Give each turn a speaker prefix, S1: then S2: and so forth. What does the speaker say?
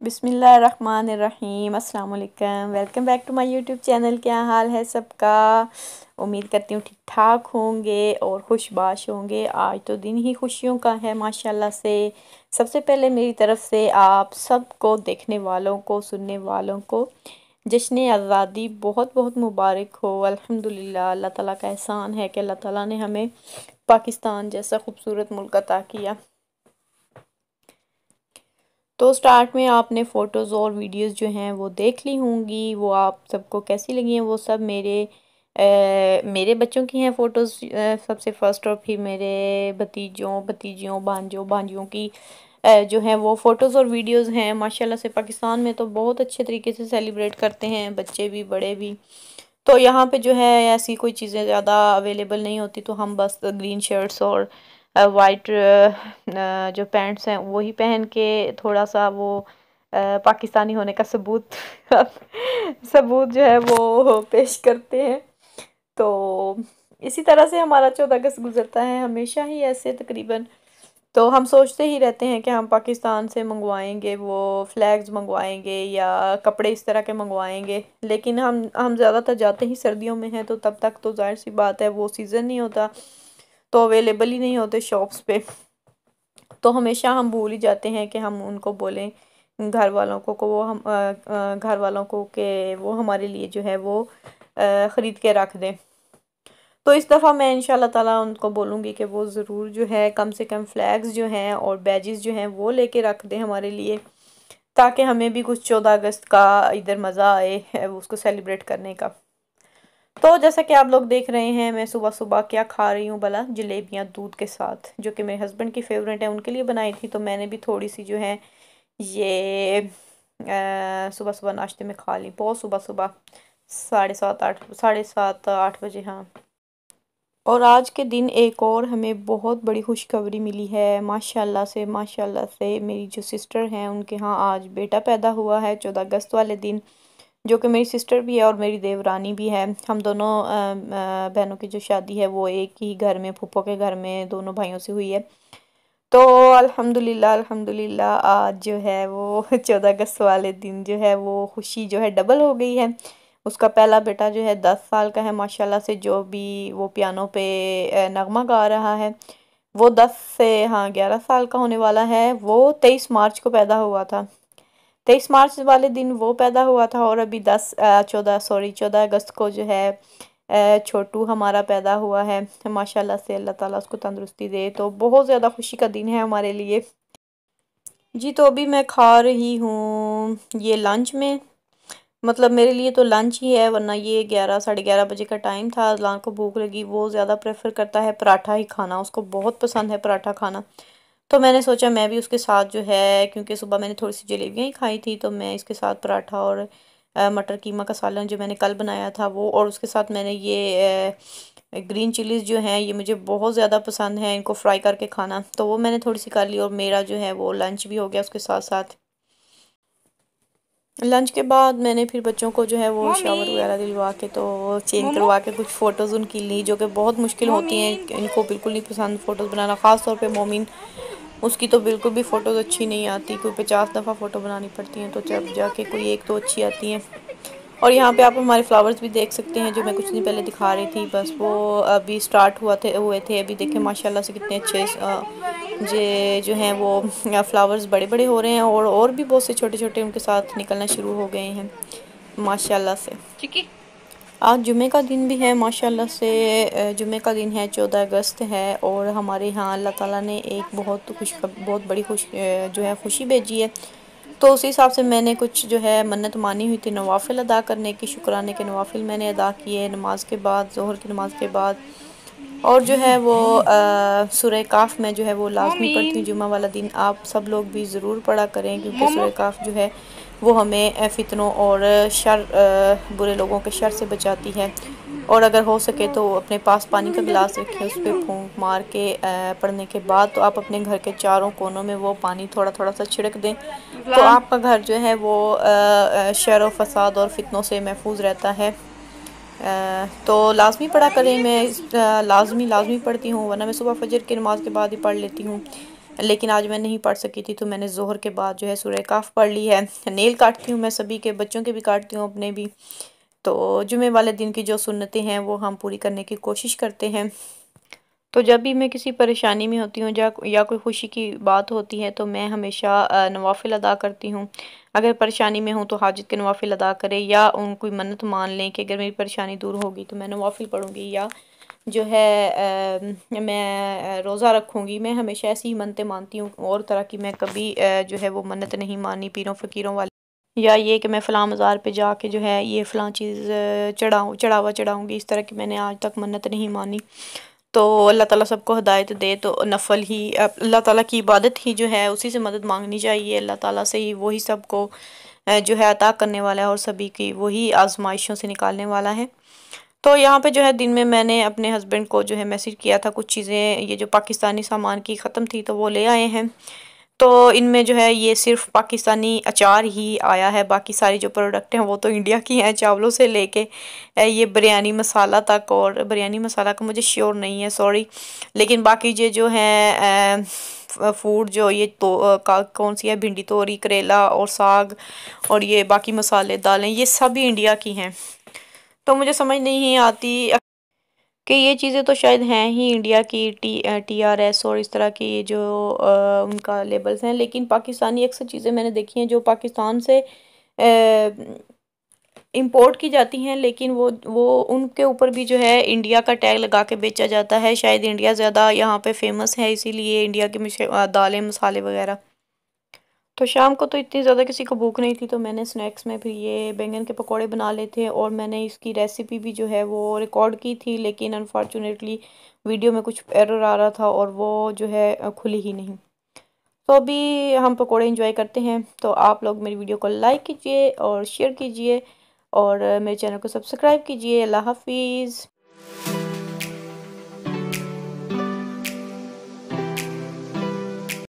S1: बिस्मिल्लाहिर्रहमानिर्रहीम अस्सलाम वालेकुम। Welcome back to my YouTube channel. क्या हाल है सबका? उम्मीद करती हूँ ठीक ठाक होंगे और खुशबाश होंगे। आज तो दिन ही खुशियों का है माशाल्लाह से। सबसे पहले मेरी तरफ से आप सबको, देखने वालों को, सुनने वालों को जश्न आज़ादी बहुत बहुत मुबारक हो। अल्हम्दुलिल्लाह, अल्लाह ताला का एहसान है कि अल्लाह ताला ने हमें पाकिस्तान जैसा खूबसूरत मुल्क अता किया। तो स्टार्ट में आपने फ़ोटोज़ और वीडियोज़ जो हैं वो देख ली होंगी। वो आप सबको कैसी लगी हैं? वो सब मेरे बच्चों की हैं फ़ोटोज़ सबसे फ़र्स्ट, और फिर मेरे भतीजों, भतीजियों, भांजों, भांजियों की जो हैं वो फ़ोटोज़ और वीडियोज़ हैं। माशाल्लाह से पाकिस्तान में तो बहुत अच्छे तरीके से सेलिब्रेट करते हैं, बच्चे भी बड़े भी। तो यहाँ पे जो है ऐसी कोई चीज़ें ज़्यादा अवेलेबल नहीं होती, तो हम बस ग्रीन शर्ट्स और वाइट जो पैंट्स हैं वही पहन के थोड़ा सा वो पाकिस्तानी होने का सबूत सबूत जो है वो पेश करते हैं। तो इसी तरह से हमारा 14 अगस्त गुजरता है हमेशा ही ऐसे तकरीबन। तो हम सोचते ही रहते हैं कि हम पाकिस्तान से मंगवाएंगे, वो फ्लैग्स मंगवाएंगे या कपड़े इस तरह के मंगवाएंगे, लेकिन हम ज़्यादातर जाते ही सर्दियों में हैं, तो तब तक तो जाहिर सी बात है वो सीज़न नहीं होता, तो अवेलेबल ही नहीं होते शॉप्स पे। तो हमेशा हम भूल ही जाते हैं कि हम उनको बोलें घर वालों को वो हम घर वालों को कि वो हमारे लिए जो है वो ख़रीद के रख दें। तो इस दफ़ा मैं इंशाल्लाह ताला उनको बोलूँगी कि वो ज़रूर जो है कम से कम फ्लैग्स जो हैं और बैजेस जो हैं वो लेके रख दें हमारे लिए, ताकि हमें भी कुछ 14 अगस्त का इधर मज़ा आए उसको सेलिब्रेट करने का। तो जैसा कि आप लोग देख रहे हैं, मैं सुबह सुबह क्या खा रही हूँ भला, जलेबियाँ दूध के साथ, जो कि मेरे हस्बैंड की फेवरेट है, उनके लिए बनाई थी। तो मैंने भी थोड़ी सी जो है ये सुबह सुबह नाश्ते में खा ली, बहुत सुबह सुबह 7:30 8 बजे, हाँ। और आज के दिन एक और हमें बहुत बड़ी खुशखबरी मिली है माशाल्लाह से। माशाल्लाह से मेरी जो सिस्टर हैं उनके यहाँ आज बेटा पैदा हुआ है 14 अगस्त वाले दिन, जो कि मेरी सिस्टर भी है और मेरी देवरानी भी है। हम दोनों बहनों की जो शादी है वो एक ही घर में, फूफो के घर में दोनों भाइयों से हुई है। तो अल्हम्दुलिल्लाह, अल्हम्दुलिल्लाह आज जो है वो 14 अगस्त वाले दिन जो है वो खुशी जो है डबल हो गई है। उसका पहला बेटा जो है 10 साल का है माशाल्लाह से, जो भी वो पियानो पे नगमा गा रहा है, वो 10 से, हाँ, 11 साल का होने वाला है। वो 23 मार्च को पैदा हुआ था, 23 मार्च वाले दिन वो पैदा हुआ था। और अभी 14 अगस्त को जो है छोटू हमारा पैदा हुआ है माशाल्लाह से। अल्लाह ताला उसको तंदुरुस्ती दे। तो बहुत ज़्यादा खुशी का दिन है हमारे लिए जी। तो अभी मैं खा रही हूँ ये लंच में, मतलब मेरे लिए तो लंच ही है, वरना ये 11 साढ़े 11 बजे का टाइम था। अज़लान को भूख लगी, वो ज़्यादा प्रेफर करता है पराठा ही खाना, उसको बहुत पसंद है पराठा खाना। तो मैंने सोचा मैं भी उसके साथ जो है, क्योंकि सुबह मैंने थोड़ी सी जलेबियाँ ही खाई थी, तो मैं इसके साथ पराठा और मटर कीमा का सालन जो मैंने कल बनाया था वो, और उसके साथ मैंने ये ग्रीन चिलीज़ जो हैं ये मुझे बहुत ज़्यादा पसंद है इनको फ्राई करके खाना, तो वो मैंने थोड़ी सी कर ली और मेरा जो है वो लंच भी हो गया उसके साथ साथ। लंच के बाद मैंने फिर बच्चों को जो है वो शावर वगैरह दिलवा के, तो चेंज करवा के कुछ फ़ोटोज़ उनकी ली, जो कि बहुत मुश्किल होती हैं, इनको बिल्कुल नहीं पसंद फ़ोटोज़ बनाना, ख़ास तौर पे मोमिन, उसकी तो बिल्कुल भी फ़ोटोज़ अच्छी नहीं आती, कोई 50 दफ़ा फ़ोटो बनानी पड़ती हैं, तो जब जाके कोई एक तो अच्छी आती हैं। और यहाँ पे आप हमारे फ्लावर्स भी देख सकते हैं, जो मैं कुछ दिन पहले दिखा रही थी, बस वो अभी स्टार्ट हुए थे। अभी देखें माशाल्लाह से कितने अच्छे जे जो हैं वो फ्लावर्स बड़े बड़े हो रहे हैं, और भी बहुत से छोटे छोटे उनके साथ निकलना शुरू हो गए हैं माशाल्लाह से। आज जुमे का दिन भी है माशाल्लाह से। जुमे का दिन है, 14 अगस्त है, और हमारे यहाँ अल्लाह ताला ने एक बहुत बड़ी जो है खुशी भेजी है। तो उसी हिसाब से मैंने कुछ जो है मन्नत मानी हुई थी नवाफिल अदा करने की, शुक्राने के नवाफिल मैंने अदा किए नमाज के बाद, ज़ोहर की नमाज के बाद। और जो है वो सूरह काफ में जो है वो लाजमी पढ़ती हूँ जुमा वाला दिन। आप सब लोग भी ज़रूर पढ़ा करें, क्योंकि सूरह काफ जो है वो हमें फितनों और बुरे लोगों के शर से बचाती है। और अगर हो सके तो अपने पास पानी का गिलास रखें, उस पर फूंक मार के पढ़ने के बाद तो आप अपने घर के चारों कोनों में वो पानी थोड़ा थोड़ा सा छिड़क दें, तो आपका घर जो है वो शर व फसाद और फितनों से महफूज रहता है। तो लाजमी पढ़ा करें, मैं लाजमी पढ़ती हूँ, वरना मैं सुबह फजर की नमाज के बाद ही पढ़ लेती हूँ। लेकिन आज मैं नहीं पढ़ सकी थी, तो मैंने ज़ोहर के बाद जो है सूरह काफ पढ़ ली है। नेल काटती हूँ मैं, सभी के बच्चों के भी काटती हूँ, अपने भी। तो जुमे वाले दिन की जो सुन्नतें हैं वो हम पूरी करने की कोशिश करते हैं। तो जब भी मैं किसी परेशानी में होती हूँ या कोई खुशी की बात होती है, तो मैं हमेशा नवाफिल अदा करती हूँ। अगर परेशानी में हूँ तो हाजित के नवाफिल अदा करें, या उन कोई मन्नत मान लें कि अगर मेरी परेशानी दूर होगी तो मैं नवाफिल पढ़ूँगी, या जो है मैं रोज़ा रखूँगी। मैं हमेशा ऐसी ही मन्नतें मानती हूँ, और तरह की मैं कभी जो है वो मन्नत नहीं मानी पीरों फ़कीरों वाली, या ये कि मैं फ़लाँ मज़ार पे जाके जो है ये फ़लाँ चीज़ चढ़ावा चढ़ाऊँगी। इस तरह की मैंने आज तक मन्नत नहीं मानी। तो अल्लाह ताला सबको हिदायत दे, तो नफ़ल ही अल्लाह ताला की इबादत ही जो है उसी से मदद मांगनी चाहिए। अल्लाह ताला से ही, वही सबको जो है अता करने वाला है, और सभी की वही आजमाइशों से निकालने वाला है। तो यहाँ पे जो है दिन में मैंने अपने हस्बैंड को जो है मैसेज किया था, कुछ चीज़ें ये जो पाकिस्तानी सामान की ख़त्म थी तो वो ले आए हैं। तो इनमें जो है ये सिर्फ पाकिस्तानी अचार ही आया है, बाकी सारी जो प्रोडक्ट हैं वो तो इंडिया की हैं, चावलों से लेके ये बिरयानी मसाला तक। और बिरयानी मसाला का मुझे श्योर नहीं है, सॉरी। लेकिन बाकी ये जो है फूड जो ये तो कौन सी है, भिंडी तोरी करेला और साग, और ये बाकी मसाले दालें, ये सभी इंडिया की हैं। तो मुझे समझ नहीं आती कि ये चीज़ें तो शायद हैं ही इंडिया की, TRS और इस तरह की जो उनका लेबल्स हैं, लेकिन पाकिस्तानी अक्सर चीज़ें मैंने देखी हैं जो पाकिस्तान से इंपोर्ट की जाती हैं, लेकिन वो उनके ऊपर भी जो है इंडिया का टैग लगा के बेचा जाता है। शायद इंडिया ज़्यादा यहाँ पे फेमस है, इसीलिए इंडिया की दालें मसाले वगैरह। तो शाम को तो इतनी ज़्यादा किसी को भूख नहीं थी, तो मैंने स्नैक्स में फिर ये बैंगन के पकोड़े बना लिए थे, और मैंने इसकी रेसिपी भी जो है वो रिकॉर्ड की थी, लेकिन अनफॉर्चुनेटली वीडियो में कुछ एरर आ रहा था और वो जो है खुली ही नहीं। तो अभी हम पकोड़े इंजॉय करते हैं। तो आप लोग मेरी वीडियो को लाइक कीजिए और शेयर कीजिए, और मेरे चैनल को सब्सक्राइब कीजिए। अल्लाह हाफिज़।